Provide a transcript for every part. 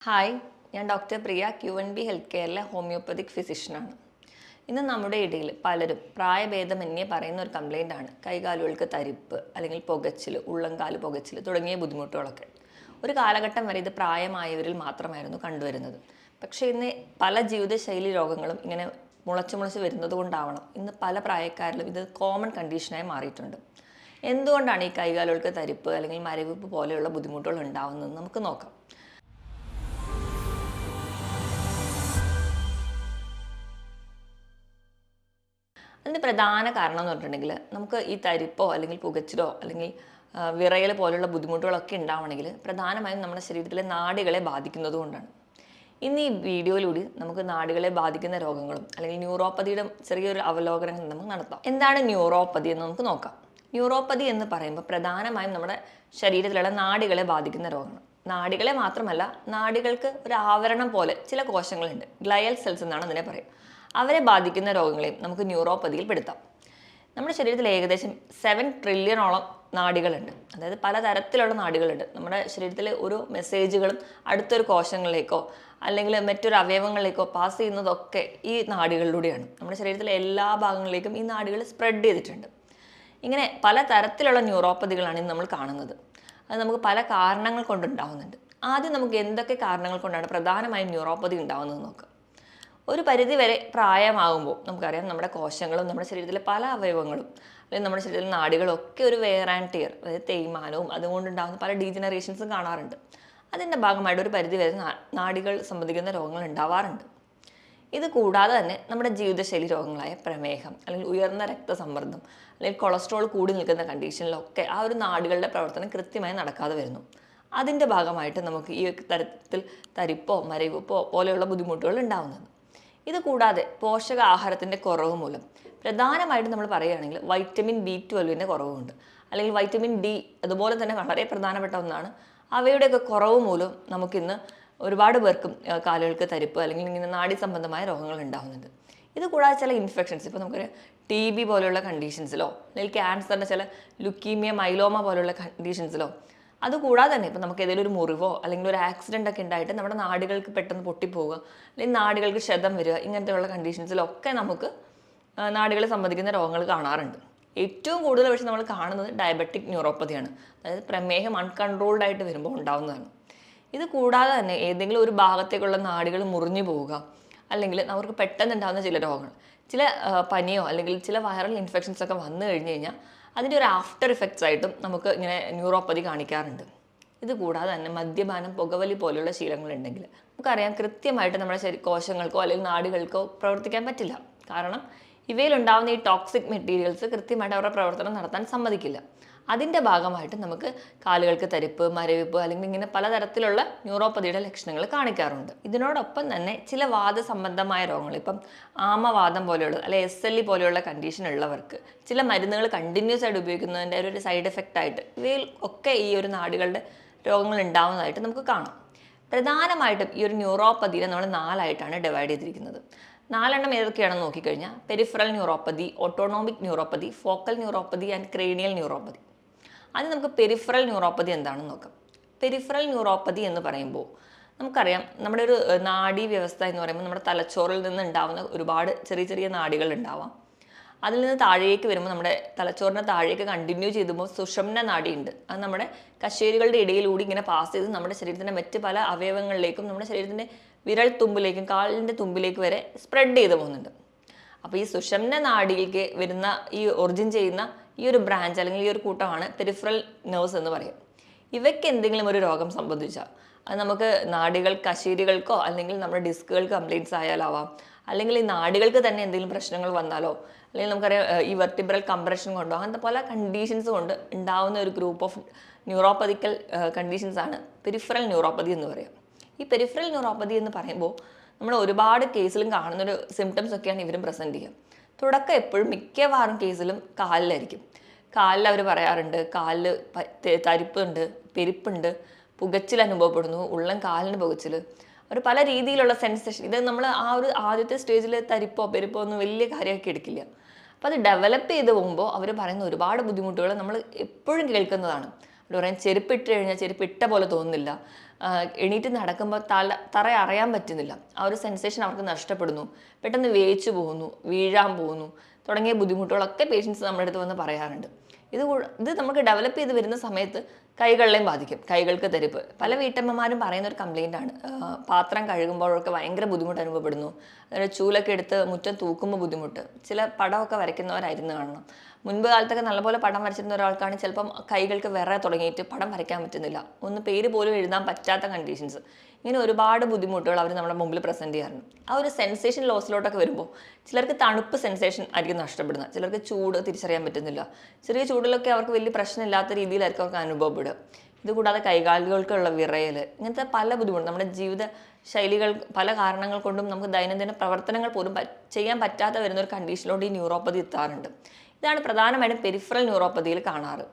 Hi, ഞാൻ doctor പ്രിയ QNB health കെയറിലെ homoeopathic ഫിസിഷ്യനാണ്. ഇന്ന് നമ്മുടെ ഇടയിൽ പലരും പ്രായഭേദമന്യേ പറയുന്ന ഒരു കംപ്ലൈൻ്റ് ആണ് കൈകാലുകൾക്ക് തരിപ്പ് അല്ലെങ്കിൽ പുകച്ചിൽ, ഉള്ളംകാല് പുകച്ചിൽ തുടങ്ങിയ ബുദ്ധിമുട്ടുകളൊക്കെ. ഒരു കാലഘട്ടം വരെ ഇത് പ്രായമായവരിൽ മാത്രമായിരുന്നു കണ്ടുവരുന്നത്. പക്ഷേ ഇന്ന് പല ജീവിതശൈലി രോഗങ്ങളും ഇങ്ങനെ മുളച്ച് വരുന്നത് കൊണ്ടാവണം ഇന്ന് പല പ്രായക്കാരിലും ഇത് കോമൺ കണ്ടീഷനായി മാറിയിട്ടുണ്ട്. എന്തുകൊണ്ടാണ് ഈ കൈകാലുകൾക്ക് തരിപ്പ് അല്ലെങ്കിൽ മരവിപ്പ് പോലെയുള്ള ബുദ്ധിമുട്ടുകൾ ഉണ്ടാവുന്നത് നമുക്ക് നോക്കാം. അതിന് പ്രധാന കാരണം എന്ന് പറഞ്ഞിട്ടുണ്ടെങ്കിൽ നമുക്ക് ഈ തരിപ്പോ അല്ലെങ്കിൽ പുകച്ചിലോ അല്ലെങ്കിൽ വിറയൽ പോലുള്ള ബുദ്ധിമുട്ടുകളൊക്കെ ഉണ്ടാവണമെങ്കിൽ പ്രധാനമായും നമ്മുടെ ശരീരത്തിലെ നാഡികളെ ബാധിക്കുന്നത് കൊണ്ടാണ്. ഇന്ന് ഈ വീഡിയോയിലൂടെ നമുക്ക് നാഡികളെ ബാധിക്കുന്ന രോഗങ്ങളും അല്ലെങ്കിൽ ന്യൂറോപ്പതിയുടെ ചെറിയൊരു അവലോകനങ്ങൾ നമുക്ക് നടത്താം. എന്താണ് ന്യൂറോപ്പതി എന്ന് നമുക്ക് നോക്കാം. ന്യൂറോപ്പതി എന്ന് പറയുമ്പോൾ പ്രധാനമായും നമ്മുടെ ശരീരത്തിലുള്ള നാഡികളെ ബാധിക്കുന്ന രോഗങ്ങൾ. നാഡികളെ മാത്രമല്ല, നാഡികൾക്ക് ഒരു ആവരണം പോലെ ചില കോശങ്ങളുണ്ട്, ഗ്ലയൽ സെൽസ് എന്നാണ് അതിനെ പറയുക. അവരെ ബാധിക്കുന്ന രോഗങ്ങളെയും നമുക്ക് ന്യൂറോപ്പതിയിൽ പെടുത്താം. നമ്മുടെ ശരീരത്തിൽ ഏകദേശം 7 ട്രില്യണോളം നാഡികളുണ്ട്. അതായത് പലതരത്തിലുള്ള നാഡികളുണ്ട്. നമ്മുടെ ശരീരത്തിലെ ഓരോ മെസ്സേജുകളും അടുത്തൊരു കോശങ്ങളിലേക്കോ അല്ലെങ്കിൽ മറ്റൊരു അവയവങ്ങളിലേക്കോ പാസ് ചെയ്യുന്നതൊക്കെ ഈ നാഡികളിലൂടെയാണ്. നമ്മുടെ ശരീരത്തിലെ എല്ലാ ഭാഗങ്ങളിലേക്കും ഈ നാഡികൾ സ്പ്രെഡ് ചെയ്തിട്ടുണ്ട്. ഇങ്ങനെ പലതരത്തിലുള്ള ന്യൂറോപ്പതികളാണ് ഇന്ന് നമ്മൾ കാണുന്നത്. അത് നമുക്ക് പല കാരണങ്ങൾ കൊണ്ടുണ്ടാവുന്നുണ്ട്. ആദ്യം നമുക്ക് എന്തൊക്കെ കാരണങ്ങൾ കൊണ്ടാണ് പ്രധാനമായും ന്യൂറോപ്പതി ഉണ്ടാവുന്നത് നോക്കാം. ഒരു പരിധി വരെ പ്രായമാകുമ്പോൾ നമുക്കറിയാം നമ്മുടെ കോശങ്ങളും നമ്മുടെ ശരീരത്തിലെ പല അവയവങ്ങളും അല്ലെങ്കിൽ നമ്മുടെ ശരീരത്തിലെ നാഡികളും ഒക്കെ ഒരു വെയർ ആൻഡ് ടിയർ, അതായത് തേയ്മാനവും അതുകൊണ്ടുണ്ടാകുന്ന പല ഡീജനറേഷൻസും കാണാറുണ്ട്. അതിൻ്റെ ഭാഗമായിട്ട് ഒരു പരിധി വരെ നാഡികൾ സംബന്ധിക്കുന്ന രോഗങ്ങൾ ഉണ്ടാവാറുണ്ട്. ഇത് കൂടാതെ തന്നെ നമ്മുടെ ജീവിതശൈലി രോഗങ്ങളായ പ്രമേഹം അല്ലെങ്കിൽ ഉയർന്ന രക്തസമ്മർദ്ദം അല്ലെങ്കിൽ കൊളസ്ട്രോൾ കൂടി നിൽക്കുന്ന കണ്ടീഷനിലൊക്കെ ആ ഒരു നാഡികളുടെ പ്രവർത്തനം കൃത്യമായി നടക്കാതെ വരുന്നു. അതിൻ്റെ ഭാഗമായിട്ട് നമുക്ക് ഈ തരത്തിൽ തരിപ്പോ മരവിപ്പോ പോലെയുള്ള ബുദ്ധിമുട്ടുകൾ ഉണ്ടാവുന്നത്. ഇത് കൂടാതെ പോഷകാഹാരത്തിൻ്റെ കുറവ് മൂലം പ്രധാനമായിട്ടും നമ്മൾ പറയുകയാണെങ്കിൽ വൈറ്റമിൻ B12 കുറവുണ്ട്, അല്ലെങ്കിൽ വൈറ്റമിൻ D അതുപോലെ തന്നെ വളരെ പ്രധാനപ്പെട്ട ഒന്നാണ്. അവയുടെയൊക്കെ കുറവ് മൂലം നമുക്കിന്ന് ഒരുപാട് പേർക്കും കാലുകൾക്ക് തരിപ്പ് അല്ലെങ്കിൽ ഇങ്ങനെ നാഡി സംബന്ധമായ രോഗങ്ങൾ ഉണ്ടാകുന്നുണ്ട്. ഇത് കൂടാതെ ചില ഇൻഫെക്ഷൻസ്, ഇപ്പോൾ നമുക്കൊരു TB പോലെയുള്ള കണ്ടീഷൻസിലോ അല്ലെങ്കിൽ ക്യാൻസറിൻ്റെ ചില ലുക്കീമിയ, മൈലോമ പോലെയുള്ള കണ്ടീഷൻസിലോ, അതുകൂടാതെ തന്നെ ഇപ്പോൾ നമുക്ക് ഏതെങ്കിലും ഒരു മുറിവോ അല്ലെങ്കിൽ ഒരു ആക്സിഡൻ്റ് ഒക്കെ ഉണ്ടായിട്ട് നമ്മുടെ നാഡികൾക്ക് പെട്ടെന്ന് പൊട്ടിപ്പോവുക അല്ലെങ്കിൽ നാഡികൾക്ക് ക്ഷതം വരിക, ഇങ്ങനത്തെയുള്ള കണ്ടീഷൻസിലൊക്കെ നമുക്ക് നാഡികളെ സംബന്ധിക്കുന്ന രോഗങ്ങൾ കാണാറുണ്ട്. ഏറ്റവും കൂടുതൽ പക്ഷേ നമ്മൾ കാണുന്നത് ഡയബറ്റിക് ന്യൂറോപ്പതിയാണ്. അതായത് പ്രമേഹം അൺകൺട്രോൾഡ് ആയിട്ട് വരുമ്പോൾ ഉണ്ടാകുന്നതാണ്. ഇത് കൂടാതെ തന്നെ ഏതെങ്കിലും ഒരു ഭാഗത്തേക്കുള്ള നാഡികൾ മുറിഞ്ഞു പോവുക, അല്ലെങ്കിൽ അവർക്ക് പെട്ടെന്ന് ഉണ്ടാകുന്ന ചില രോഗങ്ങൾ, ചില പനിയോ അല്ലെങ്കിൽ ചില വൈറൽ ഇൻഫെക്ഷൻസ് ഒക്കെ വന്നു കഴിഞ്ഞ് കഴിഞ്ഞാൽ അതിൻ്റെ ഒരു ആഫ്റ്റർ ഇഫക്ട്സ് ആയിട്ടും നമുക്ക് ഇങ്ങനെ ന്യൂറോപ്പതി കാണിക്കാറുണ്ട്. ഇത് കൂടാതെ തന്നെ മദ്യപാനം, പുകവലി പോലെയുള്ള ശീലങ്ങളുണ്ടെങ്കിൽ നമുക്കറിയാം കൃത്യമായിട്ട് നമ്മുടെ കോശങ്ങൾക്കോ അല്ലെങ്കിൽ നാഡികൾക്കോ പ്രവർത്തിക്കാൻ പറ്റില്ല. കാരണം ഇവയിലുണ്ടാകുന്ന ഈ ടോക്സിക് മെറ്റീരിയൽസ് കൃത്യമായിട്ട് അവരുടെ പ്രവർത്തനം നടത്താൻ സമ്മതിക്കില്ല. അതിൻ്റെ ഭാഗമായിട്ട് നമുക്ക് കാലുകൾക്ക് തരിപ്പ്, മരവിപ്പ് അല്ലെങ്കിൽ ഇങ്ങനെ പലതരത്തിലുള്ള ന്യൂറോപ്പതിയുടെ ലക്ഷണങ്ങൾ കാണിക്കാറുണ്ട്. ഇതിനോടൊപ്പം തന്നെ ചില വാദസംബന്ധമായ രോഗങ്ങൾ, ഇപ്പം ആമവാദം പോലെയുള്ള അല്ലെങ്കിൽ SLE പോലെയുള്ള കണ്ടീഷൻ ഉള്ളവർക്ക് ചില മരുന്നുകൾ കണ്ടിന്യൂസ് ആയിട്ട് ഉപയോഗിക്കുന്നതിൻ്റെ ഒരു സൈഡ് എഫക്റ്റ് ആയിട്ട് ഇവയിൽ ഒക്കെ ഈ ഒരു നാഡികളുടെ രോഗങ്ങൾ ഉണ്ടാവുന്നതായിട്ട് നമുക്ക് കാണാം. പ്രധാനമായിട്ടും ഈ ഒരു ന്യൂറോപ്പതിയെ നമ്മൾ 4 ആയിട്ടാണ് ഡിവൈഡ് ചെയ്തിരിക്കുന്നത്. 4 ഏതൊക്കെയാണെന്ന് നോക്കിക്കഴിഞ്ഞാൽ peripheral neuropathy, autonomic neuropathy, focal neuropathy and cranial neuropathy. അത് നമുക്ക് പെരിഫറൽ ന്യൂറോപ്പതി എന്താണെന്ന് നോക്കാം. പെരിഫറൽ ന്യൂറോപ്പതി എന്ന് പറയുമ്പോൾ നമുക്കറിയാം നമ്മുടെ ഒരു നാഡീ വ്യവസ്ഥ എന്ന് പറയുമ്പോൾ നമ്മുടെ തലച്ചോറിൽ നിന്ന് ഉണ്ടാവുന്ന ഒരുപാട് ചെറിയ ചെറിയ നാഡികൾ ഉണ്ടാവാം. അതിൽ നിന്ന് താഴേക്ക് വരുമ്പോൾ നമ്മുടെ തലച്ചോറിൻ്റെ താഴേക്ക് കണ്ടിന്യൂ ചെയ്തുമ്പോൾ സുഷുമ്ന നാഡി ഉണ്ട്. അത് നമ്മുടെ കശേരുകളുടെ ഇടയിലൂടെ ഇങ്ങനെ പാസ് ചെയ്ത് നമ്മുടെ ശരീരത്തിൻ്റെ മറ്റ് പല അവയവങ്ങളിലേക്കും നമ്മുടെ ശരീരത്തിൻ്റെ വിരൽ തുമ്പിലേക്കും കാലിൻ്റെ തുമ്പിലേക്ക് വരെ സ്പ്രെഡ് ചെയ്ത് പോകുന്നുണ്ട്. അപ്പോൾ ഈ സുഷുമ്ന നാഡിയിലേക്ക് വരുന്ന ഈ ഒറിജിൻ ചെയ്യുന്ന ഈ ഒരു ബ്രാഞ്ച് അല്ലെങ്കിൽ ഈ ഒരു കൂട്ടമാണ് പെരിഫറൽ നെർവ്സ് എന്ന് പറയും. ഇവയ്ക്ക് എന്തെങ്കിലും ഒരു രോഗം സംബന്ധിച്ചാൽ അത് നമുക്ക് നാഡികൾ, കശേരുകൾക്കോ അല്ലെങ്കിൽ നമ്മുടെ ഡിസ്കുകൾക്ക് കംപ്ലയിൻറ്റ്സ് ആയാലാവാം, അല്ലെങ്കിൽ ഈ നാഡികൾക്ക് തന്നെ എന്തെങ്കിലും പ്രശ്നങ്ങൾ വന്നാലോ, അല്ലെങ്കിൽ നമുക്കറിയാം ഈ വെർട്ടിബ്രൽ കംപ്രഷൻ കൊണ്ടോ, അങ്ങനത്തെ പല കണ്ടീഷൻസ് കൊണ്ട് ഉണ്ടാവുന്ന ഒരു ഗ്രൂപ്പ് ഓഫ് ന്യൂറോപ്പതിക്കൽ കണ്ടീഷൻസ് ആണ് പെരിഫറൽ ന്യൂറോപ്പതി എന്ന് പറയുക. ഈ പെരിഫറൽ ന്യൂറോപ്പതി എന്ന് പറയുമ്പോൾ നമ്മൾ ഒരുപാട് കേസിലും കാണുന്നൊരു സിംറ്റംസ് ഒക്കെയാണ് ഇവരും പ്രസൻറ്റ് ചെയ്യുക. തുടക്കം എപ്പോഴും മിക്കവാറും കേസിലും കാലിലായിരിക്കും. കാലിൽ അവർ പറയാറുണ്ട് കാലിൽ തരിപ്പുണ്ട്, പെരുപ്പുണ്ട്, പുകച്ചിൽ അനുഭവപ്പെടുന്നു, ഉള്ളം കാലിന് പുകച്ചിൽ, അവർ പല രീതിയിലുള്ള സെൻസേഷൻ. ഇത് നമ്മൾ ആ ഒരു ആദ്യത്തെ സ്റ്റേജിൽ തരിപ്പോ പെരുപ്പോ ഒന്നും വലിയ കാര്യമാക്കി എടുക്കില്ല. അപ്പോൾ അത് ഡെവലപ്പ് ചെയ്ത് പോകുമ്പോൾ അവർ പറയുന്ന ഒരുപാട് ബുദ്ധിമുട്ടുകൾ നമ്മൾ എപ്പോഴും കേൾക്കുന്നതാണ്. ഇവിടെ പറയാൻ ചെരുപ്പിട്ട് കഴിഞ്ഞാൽ ചെരുപ്പിട്ട പോലെ തോന്നുന്നില്ല, എണീറ്റ് നടക്കുമ്പോൾ തറ അറിയാൻ പറ്റുന്നില്ല, ആ ഒരു സെൻസേഷൻ അവർക്ക് നഷ്ടപ്പെടുന്നു, പെട്ടെന്ന് വേച്ചു പോകുന്നു, വീഴാൻ പോകുന്നു തുടങ്ങിയ ബുദ്ധിമുട്ടുകളൊക്കെ പേഷ്യൻസ് നമ്മുടെ അടുത്ത് വന്ന് പറയാറുണ്ട്. ഇത് നമുക്ക് ഡെവലപ്പ് ചെയ്ത് വരുന്ന സമയത്ത് കൈകളിലെയും ബാധിക്കും. കൈകൾക്ക് തരിപ്പ് പല വീട്ടമ്മമാരും പറയുന്ന ഒരു കംപ്ലൈൻ്റ് ആണ്. പാത്രം കഴുകുമ്പോഴൊക്കെ ഭയങ്കര ബുദ്ധിമുട്ട് അനുഭവപ്പെടുന്നു. അതായത് ചൂലൊക്കെ എടുത്ത് മുറ്റം തൂക്കുമ്പോൾ ബുദ്ധിമുട്ട്. ചില പടമൊക്കെ വരയ്ക്കുന്നവരായിരുന്നു കാണണം. മുൻപ് കാലത്തൊക്കെ നല്ലപോലെ പടം വരച്ചിരുന്ന ഒരാൾക്കാണ് ചിലപ്പം കൈകൾക്ക് വിറ തുടങ്ങിയിട്ട് പടം വരയ്ക്കാൻ പറ്റുന്നില്ല, ഒന്ന് പേര് പോലും എഴുതാൻ പറ്റാത്ത കണ്ടീഷൻസ്. ഇങ്ങനെ ഒരുപാട് ബുദ്ധിമുട്ടുകൾ അവർ നമ്മുടെ മുമ്പിൽ പ്രസൻറ്റ് ചെയ്യാറുണ്ട്. ആ ഒരു സെൻസേഷൻ ലോസിലോട്ടൊക്കെ വരുമ്പോൾ ചിലർക്ക് തണുപ്പ് സെൻസേഷൻ ആയിരിക്കും നഷ്ടപ്പെടുന്നത്, ചിലർക്ക് ചൂട് തിരിച്ചറിയാൻ പറ്റുന്നില്ല. ചെറിയ ചൂടിലൊക്കെ അവർക്ക് വലിയ പ്രശ്നമില്ലാത്ത രീതിയിലായിരിക്കും അവർക്ക് അനുഭവപ്പെടുക. ഇതുകൂടാതെ കൈകാലുകൾക്കുള്ള വിറയൽ, ഇങ്ങനത്തെ പല ബുദ്ധിമുട്ടും നമ്മുടെ ജീവിത ശൈലികൾ പല കാരണങ്ങൾ കൊണ്ടും നമുക്ക് ദൈനംദിന പ്രവർത്തനങ്ങൾ പോലും ചെയ്യാൻ പറ്റാത്ത വരുന്ന ഒരു കണ്ടീഷനിലോട്ട് ഈ ന്യൂറോപ്പതി എത്താറുണ്ട്. ഇതാണ് പ്രധാനമായിട്ടും പെരിഫറൽ ന്യൂറോപ്പതിയിൽ കാണാറ്.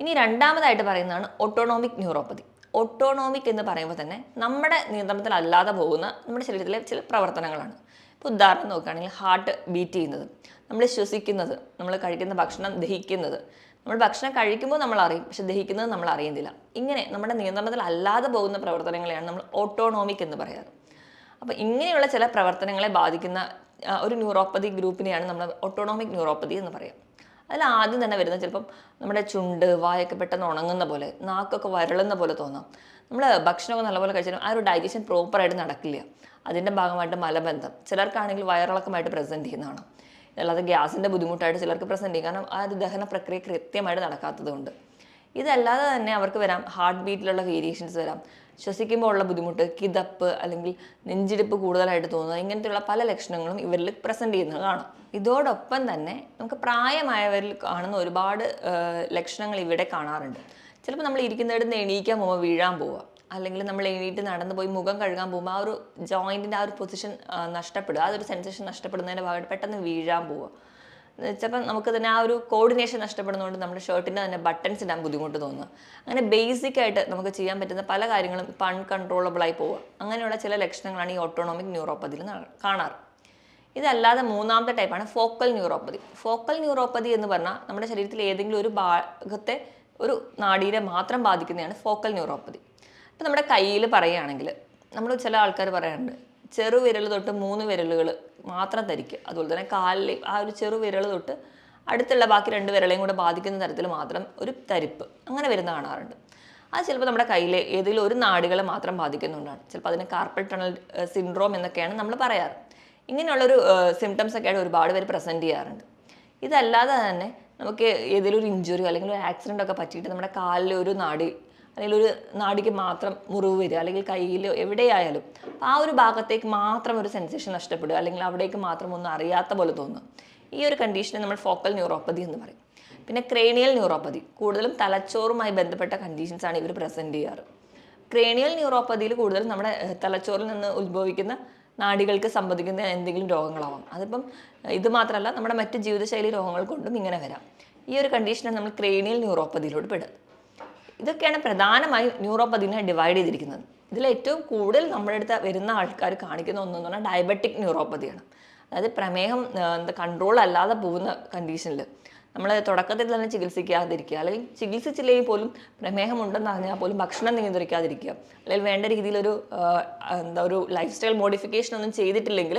ഇനി രണ്ടാമതായിട്ട് പറയുന്നതാണ് ഓട്ടോണോമിക് ന്യൂറോപ്പതി. ഓട്ടോണോമിക് എന്ന് പറയുമ്പോൾ തന്നെ നമ്മുടെ നിയന്ത്രണത്തിലല്ലാതെ പോകുന്ന നമ്മുടെ ശരീരത്തിലെ ചില പ്രവർത്തനങ്ങളാണ്. ഇപ്പോൾ ഉദാഹരണം നോക്കുകയാണെങ്കിൽ ഹാർട്ട് ബീറ്റ് ചെയ്യുന്നത്, നമ്മൾ ശ്വസിക്കുന്നത്, നമ്മൾ കഴിക്കുന്ന ഭക്ഷണം ദഹിക്കുന്നത്. നമ്മൾ ഭക്ഷണം കഴിക്കുമ്പോൾ നമ്മൾ അറിയും, പക്ഷെ ദഹിക്കുന്നത് നമ്മൾ അറിയുന്നില്ല. ഇങ്ങനെ നമ്മുടെ നിയന്ത്രണത്തിലല്ലാതെ പോകുന്ന പ്രവർത്തനങ്ങളെയാണ് നമ്മൾ ഓട്ടോണോമിക് എന്ന് പറയാറ്. അപ്പോൾ ഇങ്ങനെയുള്ള ചില പ്രവർത്തനങ്ങളെ ബാധിക്കുന്ന ഒരു ന്യൂറോപ്പതി ഗ്രൂപ്പിനെയാണ് നമ്മൾ ഓട്ടോണോമിക് ന്യൂറോപ്പതി എന്ന് പറയാം. അതിൽ ആദ്യം തന്നെ വരുന്നത് ചിലപ്പം നമ്മുടെ ചുണ്ട് വായൊക്കെ പെട്ടെന്ന് ഉണങ്ങുന്ന പോലെ, നാക്കൊക്കെ വരളുന്ന പോലെ തോന്നാം. നമ്മൾ ഭക്ഷണമൊക്കെ നല്ലപോലെ കഴിച്ചാലും ആ ഒരു ഡൈജഷൻ പ്രോപ്പറായിട്ട് നടക്കില്ല. അതിൻ്റെ ഭാഗമായിട്ട് മലബന്ധം, ചിലർക്കാണെങ്കിൽ വയറിളക്കമായിട്ട് പ്രസൻറ്റ് ചെയ്യുന്നതാണ്. അല്ലാതെ ഗ്യാസിൻ്റെ ബുദ്ധിമുട്ടായിട്ട് ചിലർക്ക് പ്രസൻറ്റ് ചെയ്യും, കാരണം ആ ഒരു ദഹന പ്രക്രിയ കൃത്യമായിട്ട് നടക്കാത്തത് കൊണ്ട്. ഇതല്ലാതെ തന്നെ അവർക്ക് വരാം ഹാർട്ട് ബീറ്റിലുള്ള വേരിയേഷൻസ് വരാം, ശ്വസിക്കുമ്പോൾ ഉള്ള ബുദ്ധിമുട്ട്, കിതപ്പ് അല്ലെങ്കിൽ നെഞ്ചിടിപ്പ് കൂടുതലായിട്ട് തോന്നുക, ഇങ്ങനത്തെയുള്ള പല ലക്ഷണങ്ങളും ഇവരിൽ പ്രസൻറ്റ് ചെയ്യുന്നത് കാണാം. ഇതോടൊപ്പം തന്നെ നമുക്ക് പ്രായമായവരിൽ കാണുന്ന ഒരുപാട് ലക്ഷണങ്ങൾ ഇവിടെ കാണാറുണ്ട്. ചിലപ്പോൾ നമ്മൾ ഇരിക്കുന്നിടത്ത് എണീക്കാൻ പോകുമ്പോൾ വീഴാൻ പോവുക, അല്ലെങ്കിൽ നമ്മൾ എണീറ്റ് നടന്നു പോയി മുഖം കഴുകാൻ പോകുമ്പോൾ ആ ഒരു ജോയിൻറ്റിൻ്റെ ആ ഒരു പൊസിഷൻ നഷ്ടപ്പെടുക, ആ ഒരു സെൻസേഷൻ നഷ്ടപ്പെടുന്നതിൻ്റെ ഭാഗമായിട്ട് പെട്ടെന്ന് വീഴാൻ പോവുക. ചിലപ്പം നമുക്ക് തന്നെ ആ ഒരു കോർഡിനേഷൻ നഷ്ടപ്പെടുന്നതുകൊണ്ട് നമ്മുടെ ഷർട്ടിൻ്റെ തന്നെ ബട്ടൺസ് ഇടാൻ ബുദ്ധിമുട്ട് തോന്നുക. അങ്ങനെ ബേസിക് ആയിട്ട് നമുക്ക് ചെയ്യാൻ പറ്റുന്ന പല കാര്യങ്ങളും ഇപ്പം അൺകൺട്രോളബിളായി പോവുക. അങ്ങനെയുള്ള ചില ലക്ഷണങ്ങളാണ് ഈ ഓട്ടോണോമിക് ന്യൂറോപ്പതിയിൽ കാണാറ്. ഇതല്ലാതെ മൂന്നാമത്തെ ടൈപ്പാണ് ഫോക്കൽ ന്യൂറോപ്പതി. ഫോക്കൽ ന്യൂറോപ്പതി എന്ന് പറഞ്ഞാൽ നമ്മുടെ ശരീരത്തിൽ ഏതെങ്കിലും ഒരു ഭാഗത്തെ ഒരു നാഡീരെ മാത്രം ബാധിക്കുന്നതാണ് ഫോക്കൽ ന്യൂറോപ്പതി. ഇപ്പം നമ്മുടെ കയ്യിൽ പറയുകയാണെങ്കിൽ നമ്മൾ ചില ആൾക്കാർ പറയാറുണ്ട് ചെറുവിരൽ തൊട്ട് 3 വിരലുകൾ മാത്രം ധരിക്കുക. അതുപോലെ തന്നെ കാലിൽ ആ ഒരു ചെറുവിരൽ തൊട്ട് അടുത്തുള്ള ബാക്കി 2 വിരളെയും കൂടെ ബാധിക്കുന്ന തരത്തിൽ മാത്രം ഒരു തരിപ്പ് അങ്ങനെ വരുന്ന കാണാറുണ്ട്. അത് ചിലപ്പോൾ നമ്മുടെ കയ്യിലെ ഏതെങ്കിലും ഒരു നാഡികളെ മാത്രം ബാധിക്കുന്നുണ്ടാണ്. ചിലപ്പോൾ അതിന് കാർപ്പൽ ടണൽ സിൻഡ്രോം എന്നൊക്കെയാണ് നമ്മൾ പറയാറ്. ഇങ്ങനെയുള്ളൊരു സിംറ്റംസ് ഒക്കെയായിട്ട് ഒരുപാട് പേര് പ്രസൻറ്റ് ചെയ്യാറുണ്ട്. ഇതല്ലാതെ തന്നെ നമുക്ക് ഏതെങ്കിലും ഒരു ഇഞ്ചുറി അല്ലെങ്കിൽ ഒരു ആക്സിഡൻ്റ് ഒക്കെ പറ്റിയിട്ട് നമ്മുടെ കാലിൽ ഒരു നാഡി അല്ലെങ്കിൽ ഒരു നാടിക്ക് മാത്രം മുറിവ് വരിക, അല്ലെങ്കിൽ കയ്യിലോ എവിടെയായാലും ആ ഒരു ഭാഗത്തേക്ക് മാത്രം ഒരു സെൻസേഷൻ നഷ്ടപ്പെടുക, അല്ലെങ്കിൽ അവിടേക്ക് മാത്രം ഒന്നും അറിയാത്ത പോലെ തോന്നുക. ഈ ഒരു കണ്ടീഷനെ നമ്മൾ ഫോക്കൽ ന്യൂറോപ്പതി എന്ന് പറയും. പിന്നെ ക്രേനിയൽ ന്യൂറോപ്പതി, കൂടുതലും തലച്ചോറുമായി ബന്ധപ്പെട്ട കണ്ടീഷൻസാണ് ഇവർ പ്രസൻറ്റ് ചെയ്യാറ്. ക്രേനിയൽ ന്യൂറോപ്പതിയിൽ കൂടുതലും നമ്മുടെ തലച്ചോറിൽ നിന്ന് ഉത്ഭവിക്കുന്ന നാഡികൾക്ക് സംബന്ധിക്കുന്ന എന്തെങ്കിലും രോഗങ്ങളാവാം. അതിപ്പം ഇത് മാത്രമല്ല, നമ്മുടെ മറ്റ് ജീവിതശൈലി രോഗങ്ങൾ കൊണ്ടും ഇങ്ങനെ വരാം. ഈ ഒരു കണ്ടീഷനാണ് നമ്മൾ ക്രേനിയൽ ന്യൂറോപ്പതിയിലോട്ട് പെടുക. ഇതൊക്കെയാണ് പ്രധാനമായും ന്യൂറോപ്പതിനെ ഡിവൈഡ് ചെയ്തിരിക്കുന്നത്. ഇതിൽ ഏറ്റവും കൂടുതൽ നമ്മുടെ അടുത്ത് വരുന്ന ആൾക്കാർ കാണിക്കുന്ന ഒന്നെന്ന് പറഞ്ഞാൽ ഡയബറ്റിക് ന്യൂറോപ്പതിയാണ്. അതായത് പ്രമേഹം കൺട്രോൾ അല്ലാതെ പോകുന്ന കണ്ടീഷനിൽ നമ്മൾ തുടക്കത്തിൽ തന്നെ ചികിത്സിക്കാതിരിക്കുക, അല്ലെങ്കിൽ ചികിത്സിച്ചില്ലെങ്കിൽ പോലും പ്രമേഹം ഉണ്ടെന്ന് അറിഞ്ഞാൽ പോലും ഭക്ഷണം നിയന്ത്രിക്കാതിരിക്കുക, അല്ലെങ്കിൽ വേണ്ട രീതിയിലൊരു ഒരു ലൈഫ് സ്റ്റൈൽ മോഡിഫിക്കേഷൻ ഒന്നും ചെയ്തിട്ടില്ലെങ്കിൽ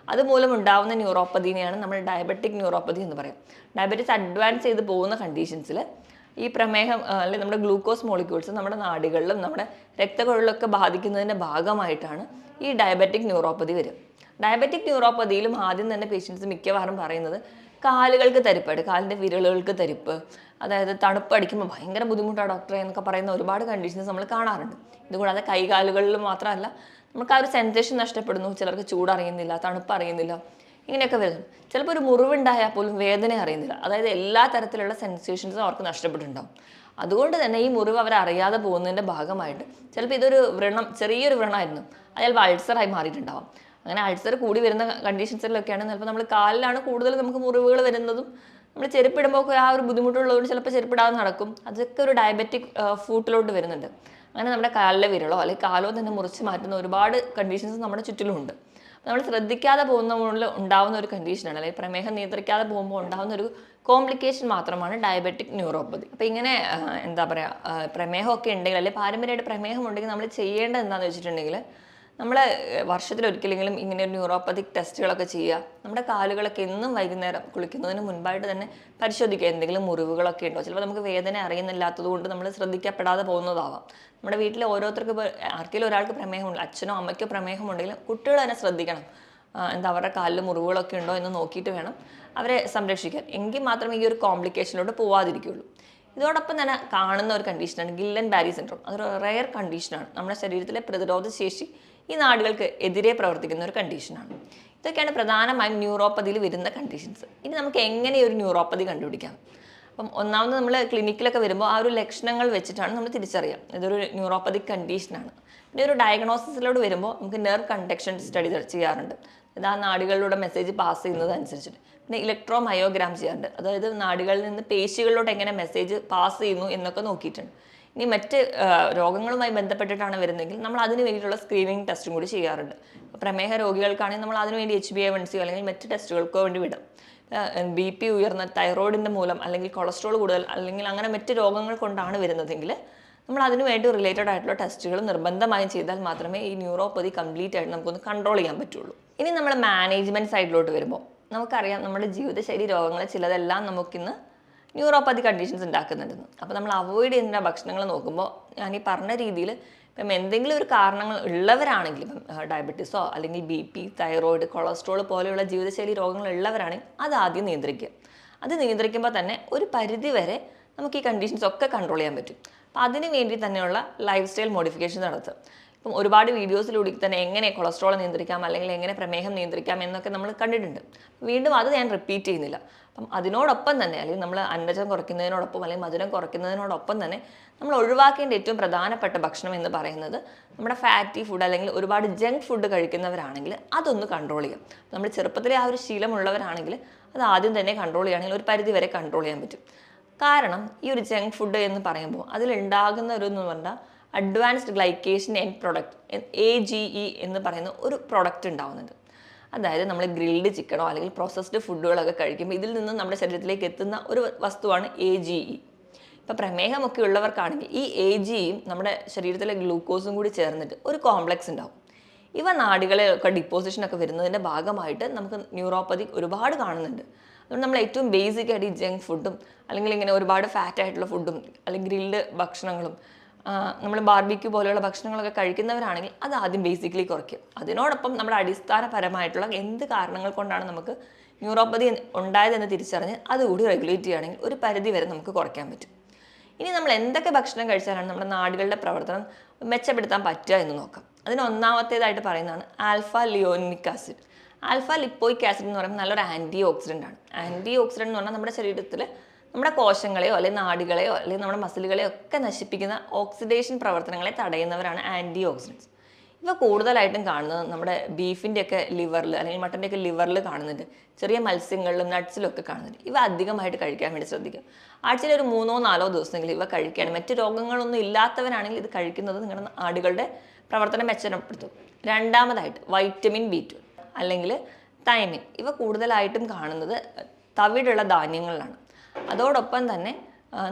അതുമൂലം ഉണ്ടാവുന്ന ന്യൂറോപ്പതിനെയാണ് നമ്മൾ ഡയബറ്റിക് ന്യൂറോപ്പതി എന്ന് പറയും. ഡയബറ്റിസ് അഡ്വാൻസ് ചെയ്ത് പോകുന്ന കണ്ടീഷൻസിൽ ഈ പ്രമേഹം അല്ലെങ്കിൽ നമ്മുടെ ഗ്ലൂക്കോസ് മോളിക്യൂൾസ് നമ്മുടെ നാഡികളിലും നമ്മുടെ രക്തക്കുഴലിലൊക്കെ ബാധിക്കുന്നതിൻ്റെ ഭാഗമായിട്ടാണ് ഈ ഡയബറ്റിക് ന്യൂറോപ്പതി വരിക. ഡയബറ്റിക് ന്യൂറോപ്പതിയിലും ആദ്യം തന്നെ പേഷ്യൻസ് മിക്കവാറും പറയുന്നത് കാലുകൾക്ക് തരിപ്പായിട്ട്, കാലിൻ്റെ വിരലുകൾക്ക് തരിപ്പ്, അതായത് തണുപ്പടിക്കുമ്പോൾ ഭയങ്കര ബുദ്ധിമുട്ടാണ് ഡോക്ടറെ എന്നൊക്കെ പറയുന്ന ഒരുപാട് കണ്ടീഷൻസ് നമ്മൾ കാണാറുണ്ട്. ഇതുകൂടാതെ കൈകാലുകളിൽ മാത്രമല്ല നമുക്ക് ആ ഒരു സെൻസേഷൻ നഷ്ടപ്പെടുന്നു, ചിലർക്ക് ചൂടറിയുന്നില്ല, തണുപ്പ് അറിയുന്നില്ല, ഇങ്ങനെയൊക്കെ വരുന്നു. ചിലപ്പോൾ ഒരു മുറിവുണ്ടായാൽ പോലും വേദന അറിയുന്നില്ല. അതായത് എല്ലാ തരത്തിലുള്ള സെൻസേഷൻസും അവർക്ക് നഷ്ടപ്പെട്ടിട്ടുണ്ടാവും. അതുകൊണ്ട് തന്നെ ഈ മുറിവ് അവർ അറിയാതെ പോകുന്നതിൻ്റെ ഭാഗമായിട്ട് ചിലപ്പോൾ ഇതൊരു വ്രണം, ചെറിയൊരു വ്രണമായിരുന്നു, അത് ചിലപ്പോൾ അൾസറായി മാറിയിട്ടുണ്ടാവും. അങ്ങനെ അൾസർ കൂടി വരുന്ന കണ്ടീഷൻസിലൊക്കെയാണ് ചിലപ്പോൾ നമ്മൾ കാലിലാണ് കൂടുതൽ നമുക്ക് മുറിവുകൾ വരുന്നതും നമ്മൾ ചെരുപ്പിടുമ്പോൾ ഒക്കെ ആ ഒരു ബുദ്ധിമുട്ടുള്ളതുകൊണ്ട് ചിലപ്പോൾ ചെരുപ്പിടാതെ നടക്കും. അതൊക്കെ ഒരു ഡയബറ്റിക് ഫൂട്ടിലോട്ട് വരുന്നുണ്ട്. അങ്ങനെ നമ്മുടെ കാലിലെ വിരളോ അല്ലെങ്കിൽ കാലോ തന്നെ മുറിച്ച് മാറ്റുന്ന ഒരുപാട് കണ്ടീഷൻസ് നമ്മുടെ ചുറ്റിലുമുണ്ട്. നമ്മൾ ശ്രദ്ധിക്കാതെ പോകുന്നതുകൊണ്ട് ഉണ്ടാകുന്ന ഒരു കണ്ടീഷനാണ്, അല്ലെങ്കിൽ പ്രമേഹം നിയന്ത്രിക്കാതെ പോകുമ്പോൾ ഉണ്ടാകുന്ന ഒരു കോംപ്ലിക്കേഷൻ മാത്രമാണ് ഡയബറ്റിക് ന്യൂറോപ്പതി. അപ്പോൾ ഇങ്ങനെ എന്താ പറയുക, പ്രമേഹമൊക്കെ ഉണ്ടെങ്കിൽ അല്ലെങ്കിൽ പാരമ്പര്യമായിട്ട് പ്രമേഹം ഉണ്ടെങ്കിൽ നമ്മൾ ചെയ്യേണ്ടത് എന്താണെന്ന് വെച്ചിട്ടുണ്ടെങ്കിൽ നമ്മൾ വർഷത്തിലൊരിക്കലെങ്കിലും ഇങ്ങനെ ഒരു ന്യൂറോപ്പതിക് ടെസ്റ്റുകളൊക്കെ ചെയ്യുക. നമ്മുടെ കാലുകളൊക്കെ എന്നും വൈകുന്നേരം കുളിക്കുന്നതിന് മുൻപായിട്ട് തന്നെ പരിശോധിക്കുക, എന്തെങ്കിലും മുറിവുകളൊക്കെ ഉണ്ടോ. ചിലപ്പോൾ നമുക്ക് വേദന അറിയുന്നില്ലാത്തത് കൊണ്ട് നമ്മൾ ശ്രദ്ധിക്കപ്പെടാതെ പോകുന്നതാവാം. നമ്മുടെ വീട്ടിൽ ഓരോരുത്തർക്ക് ആർക്കെങ്കിലും ഒരാൾക്ക് പ്രമേഹമുണ്ട്, അച്ഛനോ അമ്മയ്ക്കോ പ്രമേഹമുണ്ടെങ്കിൽ കുട്ടികൾ തന്നെ ശ്രദ്ധിക്കണം. എന്താ അവരുടെ കാലിൽ മുറിവുകളൊക്കെ ഉണ്ടോ എന്ന് നോക്കിയിട്ട് വേണം അവരെ സംരക്ഷിക്കാൻ. എങ്കിൽ മാത്രമേ ഈ ഒരു കോംപ്ലിക്കേഷനിലോട്ട് പോവാതിരിക്കുകയുള്ളൂ. ഇതോടൊപ്പം തന്നെ കാണുന്ന ഒരു കണ്ടീഷനാണ് ഗില്ലൻ ബാരി സിൻഡ്രോം. അതൊരു റെയർ കണ്ടീഷനാണ്. നമ്മുടെ ശരീരത്തിലെ പ്രതിരോധ ശേഷി ഈ നാടുകൾക്ക് എതിരെ പ്രവർത്തിക്കുന്ന ഒരു കണ്ടീഷനാണ്. ഇതൊക്കെയാണ് പ്രധാനമായും ന്യൂറോപ്പതിയിൽ വരുന്ന കണ്ടീഷൻസ്. ഇനി നമുക്ക് എങ്ങനെ ഒരു ന്യൂറോപ്പതി കണ്ടുപിടിക്കാം? അപ്പം ഒന്നാമത് നമ്മൾ ക്ലിനിക്കിലൊക്കെ വരുമ്പോൾ ആ ഒരു ലക്ഷണങ്ങൾ വെച്ചിട്ടാണ് നമ്മൾ തിരിച്ചറിയാം ഇതൊരു ന്യൂറോപ്പതിക് കണ്ടീഷനാണ്. പിന്നെ ഒരു ഡയഗ്നോസിസിലോട് വരുമ്പോൾ നമുക്ക് നെർവ് കണ്ടക്ഷൻ സ്റ്റഡി ചെയ്യാറുണ്ട്. ഇത് ആ നാടുകളിലൂടെ മെസ്സേജ് പാസ് ചെയ്യുന്നത് അനുസരിച്ചിട്ട്. പിന്നെ ഇലക്ട്രോ മയോഗ്രാം ചെയ്യാറുണ്ട്, അതായത് നാടുകളിൽ നിന്ന് പേശികളിലോട്ട് എങ്ങനെ മെസ്സേജ് പാസ് ചെയ്യുന്നു എന്നൊക്കെ നോക്കിയിട്ടുണ്ട്. ഇനി മറ്റ് രോഗങ്ങളുമായി ബന്ധപ്പെട്ടിട്ടാണ് വരുന്നതെങ്കിൽ നമ്മൾ അതിന് വേണ്ടിയിട്ടുള്ള സ്ക്രീനിങ് ടെസ്റ്റും കൂടി ചെയ്യാറുണ്ട്. പ്രമേഹ രോഗികൾക്കാണെങ്കിൽ നമ്മൾ അതിനുവേണ്ടി HbA1c അല്ലെങ്കിൽ മറ്റ് ടെസ്റ്റുകൾക്കോ വേണ്ടി വിടും. BP ഉയർന്ന തൈറോയിഡിൻ്റെ മൂലം അല്ലെങ്കിൽ കൊളസ്ട്രോൾ കൂടുതൽ അല്ലെങ്കിൽ അങ്ങനെ മറ്റ് രോഗങ്ങൾ കൊണ്ടാണ് വരുന്നതെങ്കിൽ നമ്മൾ അതിനു വേണ്ടി റിലേറ്റഡ് ആയിട്ടുള്ള ടെസ്റ്റുകൾ നിർബന്ധമായും ചെയ്താൽ മാത്രമേ ഈ ന്യൂറോപ്പതി കംപ്ലീറ്റ് ആയിട്ട് നമുക്കൊന്ന് കൺട്രോൾ ചെയ്യാൻ പറ്റുള്ളൂ. ഇനി നമ്മൾ മാനേജ്മെൻറ്റ് സൈഡിലോട്ട് വരുമ്പോൾ നമുക്കറിയാം നമ്മുടെ ജീവിതശൈലി രോഗങ്ങൾ ചിലതെല്ലാം നമുക്കിന്ന് ന്യൂറോപ്പതി കണ്ടീഷൻസ് ഉണ്ടാക്കുന്നുണ്ടെന്ന്. അപ്പോൾ നമ്മൾ അവോയ്ഡ് ചെയ്യുന്ന ഭക്ഷണങ്ങൾ നോക്കുമ്പോൾ ഞാൻ ഈ പറഞ്ഞ രീതിയിൽ ഇപ്പം എന്തെങ്കിലും ഒരു കാരണങ്ങൾ ഉള്ളവരാണെങ്കിൽ, ഇപ്പം ഡയബറ്റീസോ അല്ലെങ്കിൽ BP, തൈറോയിഡ്, കൊളസ്ട്രോൾ പോലെയുള്ള ജീവിതശൈലി രോഗങ്ങൾ ഉള്ളവരാണെങ്കിൽ അത് ആദ്യം നിയന്ത്രിക്കുക. അത് നിയന്ത്രിക്കുമ്പോൾ തന്നെ ഒരു പരിധി വരെ നമുക്ക് ഈ കണ്ടീഷൻസ് ഒക്കെ കൺട്രോൾ ചെയ്യാൻ പറ്റും. അപ്പോൾ അതിന് വേണ്ടി തന്നെയുള്ള ലൈഫ് സ്റ്റൈൽ മോഡിഫിക്കേഷൻ നടത്തുക. ഇപ്പം ഒരുപാട് വീഡിയോസിലൂടെ തന്നെ എങ്ങനെ കൊളസ്ട്രോൾ നിയന്ത്രിക്കാം അല്ലെങ്കിൽ എങ്ങനെ പ്രമേഹം നിയന്ത്രിക്കാം എന്നൊക്കെ നമ്മൾ കണ്ടിട്ടുണ്ട്. വീണ്ടും അത് ഞാൻ റിപ്പീറ്റ് ചെയ്യുന്നില്ല. അപ്പം അതിനോടൊപ്പം തന്നെ അല്ലെങ്കിൽ നമ്മൾ അന്നജം കുറയ്ക്കുന്നതിനോടൊപ്പം അല്ലെങ്കിൽ മധുരം കുറയ്ക്കുന്നതിനോടൊപ്പം തന്നെ നമ്മൾ ഒഴിവാക്കേണ്ട ഏറ്റവും പ്രധാനപ്പെട്ട ഭക്ഷണം എന്ന് പറയുന്നത് നമ്മുടെ ഫാറ്റി ഫുഡ് അല്ലെങ്കിൽ ഒരുപാട് ജങ്ക് ഫുഡ് കഴിക്കുന്നവരാണെങ്കിൽ അതൊന്ന് കൺട്രോൾ ചെയ്യാം. നമ്മൾ ചെറുപ്പത്തിലെ ആ ഒരു ശീലമുള്ളവരാണെങ്കിൽ അത് ആദ്യം തന്നെ കൺട്രോൾ ചെയ്യുകയാണെങ്കിൽ ഒരു പരിധി വരെ കൺട്രോൾ ചെയ്യാൻ പറ്റും. കാരണം ഈ ഒരു ജങ്ക് ഫുഡ് എന്ന് പറയുമ്പോൾ അതിലുണ്ടാകുന്ന ഒരു എന്ന് പറഞ്ഞാൽ advanced glycation end product AGE എന്ന് പറയുന്ന ഒരു പ്രൊഡക്റ്റ് ഉണ്ടാവുന്നുണ്ട്. അതായത് നമ്മൾ ഗ്രിൽഡ് ചിക്കനോ അല്ലെങ്കിൽ പ്രോസസ്ഡ് ഫുഡുകളൊക്കെ കഴിക്കുമ്പോൾ ഇതിൽ നിന്ന് നമ്മുടെ ശരീരത്തിലേക്ക് എത്തുന്ന ഒരു വസ്തുവാണ് AGE. ഇപ്പോൾ പ്രമേഹമൊക്കെ ഉള്ളവർക്കാണെങ്കിൽ ഈ AGEയും നമ്മുടെ ശരീരത്തിലെ ഗ്ലൂക്കോസും കൂടി ചേർന്നിട്ട് ഒരു കോംപ്ലക്സ് ഉണ്ടാവും. ഇവ നാഡികളെയൊക്കെ ഡിപ്പോസിഷനൊക്കെ വരുന്നതിൻ്റെ ഭാഗമായിട്ട് നമുക്ക് ന്യൂറോപ്പതി ഒരുപാട് കാണുന്നുണ്ട്. അതുകൊണ്ട് നമ്മൾ ഏറ്റവും ബേസിക് ആയിട്ട് ഈ ജങ്ക് ഫുഡും അല്ലെങ്കിൽ ഇങ്ങനെ ഒരുപാട് ഫാറ്റ് ആയിട്ടുള്ള ഫുഡും അല്ലെങ്കിൽ ഗ്രിൽഡ് ഭക്ഷണങ്ങളും നമ്മൾ ബാർബിക്യൂ പോലെയുള്ള ഭക്ഷണങ്ങളൊക്കെ കഴിക്കുന്നവരാണെങ്കിൽ അത് ആദ്യം ബേസിക്കലി കുറയ്ക്കും. അതിനോടൊപ്പം നമ്മുടെ അടിസ്ഥാനപരമായിട്ടുള്ള എന്ത് കാരണങ്ങൾ കൊണ്ടാണ് നമുക്ക് ന്യൂറോപ്പതി ഉണ്ടായതെന്ന് തിരിച്ചറിഞ്ഞ് അതുകൂടി റെഗുലേറ്റ് ചെയ്യുകയാണെങ്കിൽ ഒരു പരിധി വരെ നമുക്ക് കുറയ്ക്കാൻ പറ്റും. ഇനി നമ്മൾ എന്തൊക്കെ ഭക്ഷണം കഴിച്ചാലാണ് നമ്മുടെ നാഡികളുടെ പ്രവർത്തനം മെച്ചപ്പെടുത്താൻ പറ്റുക എന്ന് നോക്കാം. അതിന് ഒന്നാമത്തേതായിട്ട് പറയുന്നതാണ് alpha lipoic acid. Alpha lipoic acid എന്ന് പറയുമ്പോൾ നല്ലൊരു ആൻറ്റി ഓക്സിഡൻ്റ് ആണ്. ആൻറ്റി ഓക്സിഡൻ്റ് എന്ന് പറഞ്ഞാൽ നമ്മുടെ ശരീരത്തിൽ നമ്മുടെ കോശങ്ങളെയോ അല്ലെങ്കിൽ നാഡികളെയോ അല്ലെങ്കിൽ നമ്മുടെ മസിലുകളെയോ ഒക്കെ നശിപ്പിക്കുന്ന ഓക്സിഡേഷൻ പ്രവർത്തനങ്ങളെ തടയുന്നവരാണ് ആൻറ്റി ഓക്സിഡൻസ്. ഇവ കൂടുതലായിട്ടും കാണുന്നത് നമ്മുടെ ബീഫിൻ്റെയൊക്കെ ലിവറിൽ അല്ലെങ്കിൽ മട്ടൻ്റെയൊക്കെ ലിവറിൽ കാണുന്നുണ്ട്, ചെറിയ മത്സ്യങ്ങളിലും നട്ട്സിലും ഒക്കെ കാണുന്നുണ്ട്. ഇവ അധികമായിട്ട് കഴിക്കാൻ വേണ്ടി ശ്രദ്ധിക്കുക. ആഴ്ചയിൽ ഒരു 3-4 ദിവസമെങ്കിലും ഇവ കഴിക്കുകയാണ്. മറ്റ് രോഗങ്ങളൊന്നും ഇല്ലാത്തവരാണെങ്കിൽ ഇത് കഴിക്കുന്നത് നിങ്ങളുടെ നാടുകളുടെ പ്രവർത്തനം മെച്ചപ്പെടുത്തും. രണ്ടാമതായിട്ട് വൈറ്റമിൻ B12 അല്ലെങ്കിൽ തൈമിൻ. ഇവ കൂടുതലായിട്ടും കാണുന്നത് തവിടുള്ള ധാന്യങ്ങളിലാണ്. അതോടൊപ്പം തന്നെ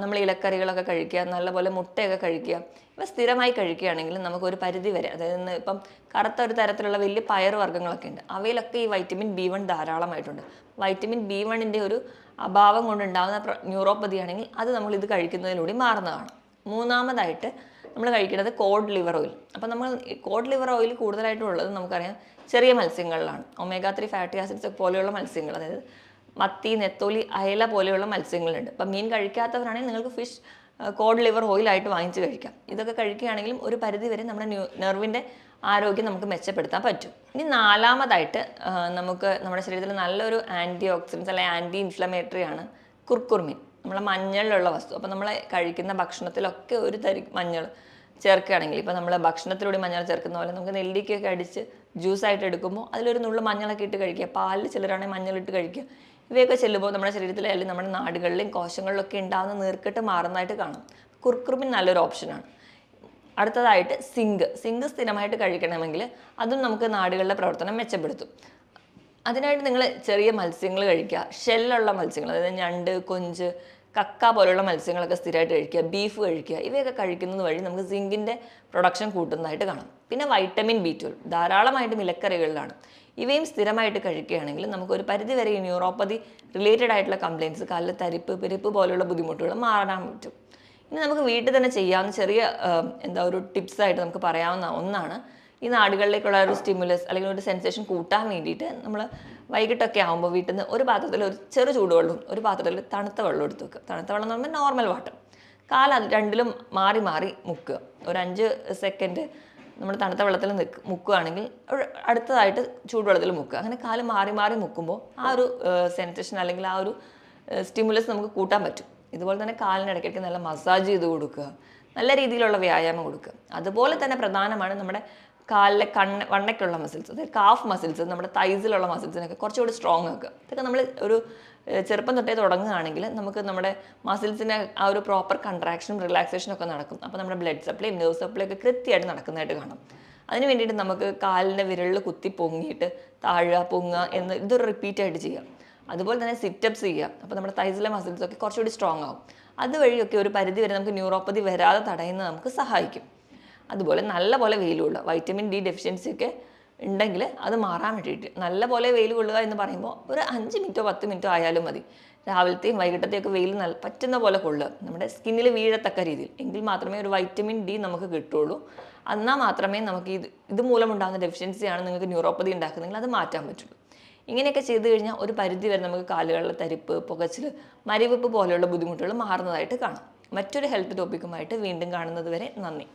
നമ്മൾ ഇലക്കറികളൊക്കെ കഴിക്കുക, നല്ലപോലെ മുട്ടയൊക്കെ കഴിക്കുക. ഇവ സ്ഥിരമായി കഴിക്കുകയാണെങ്കിൽ നമുക്കൊരു പരിധി വരെ, അതായത് ഇപ്പം കറുത്ത ഒരു തരത്തിലുള്ള വലിയ പയർ വർഗ്ഗങ്ങളൊക്കെ ഉണ്ട്, അവയിലൊക്കെ ഈ വൈറ്റമിൻ B1 ധാരാളമായിട്ടുണ്ട്. വൈറ്റമിൻ B1ൻ്റെ ഒരു അഭാവം കൊണ്ടുണ്ടാകുന്ന ന്യൂറോപ്പതി ആണെങ്കിൽ അത് നമ്മൾ ഇത് കഴിക്കുന്നതിലൂടെ മാറുന്നതാണ്. മൂന്നാമതായിട്ട് നമ്മൾ കഴിക്കുന്നത് കോഡ് ലിവർ ഓയിൽ. അപ്പം നമ്മൾ കോഡ് ലിവർ ഓയിൽ കൂടുതലായിട്ടും ഉള്ളത് നമുക്കറിയാം ചെറിയ മത്സ്യങ്ങളിലാണ്. omega-3 ഫാറ്റി ആസിഡ്സ് പോലെയുള്ള മത്സ്യങ്ങൾ, അതായത് മത്തി, നെത്തോലി, അയല പോലെയുള്ള മത്സ്യങ്ങളുണ്ട്. അപ്പം മീൻ കഴിക്കാത്തവരാണെങ്കിൽ നിങ്ങൾക്ക് ഫിഷ് കോഡ് ലിവർ ഓയിലായിട്ട് വാങ്ങിച്ച് കഴിക്കാം. ഇതൊക്കെ കഴിക്കുകയാണെങ്കിലും ഒരു പരിധി വരെ നമ്മുടെ നെർവിൻ്റെ ആരോഗ്യം നമുക്ക് മെച്ചപ്പെടുത്താൻ പറ്റും. ഇനി നാലാമതായിട്ട് നമുക്ക് നമ്മുടെ ശരീരത്തിൽ നല്ലൊരു ആൻറ്റി ഓക്സിഡൻസ് അല്ലെങ്കിൽ ആൻറ്റി ഇൻഫ്ലമേറ്ററി ആണ് കുർക്കുമിൻ, നമ്മളെ മഞ്ഞളിലുള്ള വസ്തു. അപ്പോൾ നമ്മൾ കഴിക്കുന്ന ഭക്ഷണത്തിലൊക്കെ ഒരു തരി മഞ്ഞൾ ചേർക്കുകയാണെങ്കിൽ, ഇപ്പോൾ നമ്മൾ ഭക്ഷണത്തിലൂടെ മഞ്ഞൾ ചേർക്കുന്ന പോലെ നമുക്ക് നെല്ലിക്കയൊക്കെ അടിച്ച് ജ്യൂസായിട്ട് എടുക്കുമ്പോൾ അതിലൊരു നുള്ളു മഞ്ഞളൊക്കെ ഇട്ട് കഴിക്കുക, പാലിൽ ചിലരാണെങ്കിൽ മഞ്ഞളിട്ട് കഴിക്കുക. ഇവയൊക്കെ ചെല്ലുമ്പോൾ നമ്മുടെ ശരീരത്തിലെ അല്ലെങ്കിൽ നമ്മുടെ നാടുകളിലെയും കോശങ്ങളിലൊക്കെ ഉണ്ടാകുന്ന നീർക്കെട്ട് മാറുന്നതായിട്ട് കാണാം. കുർക്കുമിൻ നല്ലൊരു ഓപ്ഷനാണ്. അടുത്തതായിട്ട് സിങ്ക് സ്ഥിരമായിട്ട് കഴിക്കണമെങ്കിൽ അതും നമുക്ക് നാഡികളുടെ പ്രവർത്തനം മെച്ചപ്പെടുത്തും. അതിനായിട്ട് നിങ്ങൾ ചെറിയ മത്സ്യങ്ങൾ കഴിക്കുക, ഷെല്ലുള്ള മത്സ്യങ്ങൾ, അതായത് ഞണ്ട്, കൊഞ്ച്, കക്ക പോലുള്ള മത്സ്യങ്ങളൊക്കെ സ്ഥിരമായിട്ട് കഴിക്കുക, ബീഫ് കഴിക്കുക. ഇവയൊക്കെ കഴിക്കുന്നത് വഴി നമുക്ക് സിങ്കിൻ്റെ പ്രൊഡക്ഷൻ കൂട്ടുന്നതായിട്ട് കാണാം. പിന്നെ വൈറ്റമിൻ B12 ധാരാളമായിട്ടും ഇലക്കറികളിലാണ്. ഇവയും സ്ഥിരമായിട്ട് കഴിക്കുകയാണെങ്കിൽ നമുക്കൊരു പരിധിവരെ ഈ ന്യൂറോപ്പതി റിലേറ്റഡ് ആയിട്ടുള്ള കംപ്ലയിൻറ്റ്സ്, കാലിൽ തരിപ്പ്, പെരുപ്പ് പോലുള്ള ബുദ്ധിമുട്ടുകൾ മാറാൻ പറ്റും. ഇനി നമുക്ക് വീട്ടിൽ തന്നെ ചെയ്യാവുന്ന ചെറിയ ഒരു ടിപ്സായിട്ട് നമുക്ക് പറയാവുന്ന ഒന്നാണ് ഈ നാടുകളിലേക്കുള്ള ഒരു സ്റ്റിമുലസ് അല്ലെങ്കിൽ ഒരു സെൻസേഷൻ കൂട്ടാൻ വേണ്ടിയിട്ട് നമ്മൾ വൈകിട്ടൊക്കെ ആകുമ്പോൾ വീട്ടിൽ നിന്ന് ഒരു പാത്രത്തിൽ ഒരു ചെറു ചൂടുവെള്ളവും ഒരു പാത്രത്തിൽ തണുത്ത വെള്ളം എടുത്ത് വെക്കുക. തണുത്ത വെള്ളം എന്ന് പറയുമ്പോൾ നോർമൽ വാട്ടർ. രണ്ടിലും മാറി മാറി മുക്കുക. ഒരു 5 സെക്കൻഡ് നമ്മൾ തണുത്ത വെള്ളത്തിൽ മുക്കുകയാണെങ്കിൽ അടുത്തതായിട്ട് ചൂടുവെള്ളത്തിൽ മുക്കുക. അങ്ങനെ കാല് മാറി മാറി മുക്കുമ്പോൾ ആ ഒരു സെൻസേഷൻ അല്ലെങ്കിൽ ആ ഒരു സ്റ്റിമുലസ് നമുക്ക് കൂട്ടാൻ പറ്റും. ഇതുപോലെ തന്നെ കാലിന് ഇടയ്ക്കിടയ്ക്ക് നല്ല മസാജ് ചെയ്ത് കൊടുക്കുക, നല്ല രീതിയിലുള്ള വ്യായാമം കൊടുക്കുക. അതുപോലെ തന്നെ പ്രധാനമാണ് നമ്മുടെ കാലിലെ വണ്ണയ്ക്കുള്ള മസിൽസ്, അതായത് കാഫ് മസിൽസ്, നമ്മുടെ തൈസിലുള്ള മസിൽസിനൊക്കെ കുറച്ചുകൂടി സ്ട്രോങ് ആക്കുക. ഇതൊക്കെ നമ്മൾ ഒരു ചെറുപ്പം തൊട്ടേ തുടങ്ങുകയാണെങ്കിൽ നമുക്ക് നമ്മുടെ മസിൽസിൻ്റെ ആ ഒരു പ്രോപ്പർ കൺട്രാക്ഷനും റിലാക്സേഷനും ഒക്കെ നടക്കും. അപ്പോൾ നമ്മുടെ ബ്ലഡ് സപ്ലൈയും നെർവ് സപ്ലൈ ഒക്കെ കൃത്യമായിട്ട് നടക്കുന്നതായിട്ട് കാണാം. അതിന് വേണ്ടിയിട്ട് നമുക്ക് കാലിൻ്റെ വിരലിൽ കുത്തി പൊങ്ങിയിട്ട് താഴുക, പൊങ്ങുക ഇതൊരു റിപ്പീറ്റായിട്ട് ചെയ്യാം. അതുപോലെ തന്നെ സിറ്റപ്സ് ചെയ്യുക. അപ്പോൾ നമ്മുടെ തൈസിലെ മസിൽസൊക്കെ കുറച്ചുകൂടി സ്ട്രോങ് ആവും. അതുവഴിയൊക്കെ ഒരു പരിധി വരെ നമുക്ക് ന്യൂറോപ്പതി വരാതെ തടയുന്നത് നമുക്ക് സഹായിക്കും. അതുപോലെ നല്ലപോലെ വെയിൽ കൊള്ളുക. വൈറ്റമിൻ D ഡെഫിഷ്യൻസി ഒക്കെ ഉണ്ടെങ്കിൽ അത് മാറാൻ വേണ്ടിയിട്ട് നല്ലപോലെ വെയിൽ കൊള്ളുക എന്ന് പറയുമ്പോൾ ഒരു 5 മിനിറ്റോ 10 മിനിറ്റോ ആയാലും മതി. രാവിലത്തെയും വൈകിട്ടത്തെയും ഒക്കെ വെയിൽ പറ്റുന്ന പോലെ കൊള്ളുക, നമ്മുടെ സ്കിന്നിൽ വീഴത്തക്ക രീതിയിൽ. എങ്കിൽ മാത്രമേ ഒരു വൈറ്റമിൻ D നമുക്ക് കിട്ടുള്ളൂ. എന്നാൽ മാത്രമേ നമുക്ക് ഇത് മൂലമുണ്ടാകുന്ന ഡെഫിഷ്യൻസിയാണ് നിങ്ങൾക്ക് ന്യൂറോപ്പതി ഉണ്ടാക്കുന്നതെങ്കിൽ അത് മാറ്റാൻ പറ്റുള്ളൂ. ഇങ്ങനെയൊക്കെ ചെയ്തു കഴിഞ്ഞാൽ ഒരു പരിധി വരെ നമുക്ക് കാലുകളിലെ തരിപ്പ്, പുകച്ചിൽ, മരവിപ്പ് പോലെയുള്ള ബുദ്ധിമുട്ടുകൾ മാറുന്നതായിട്ട് കാണാം. മറ്റൊരു ഹെൽത്ത് ടോപ്പിക്കുമായിട്ട് വീണ്ടും കാണുന്നത് വരെ നന്ദി.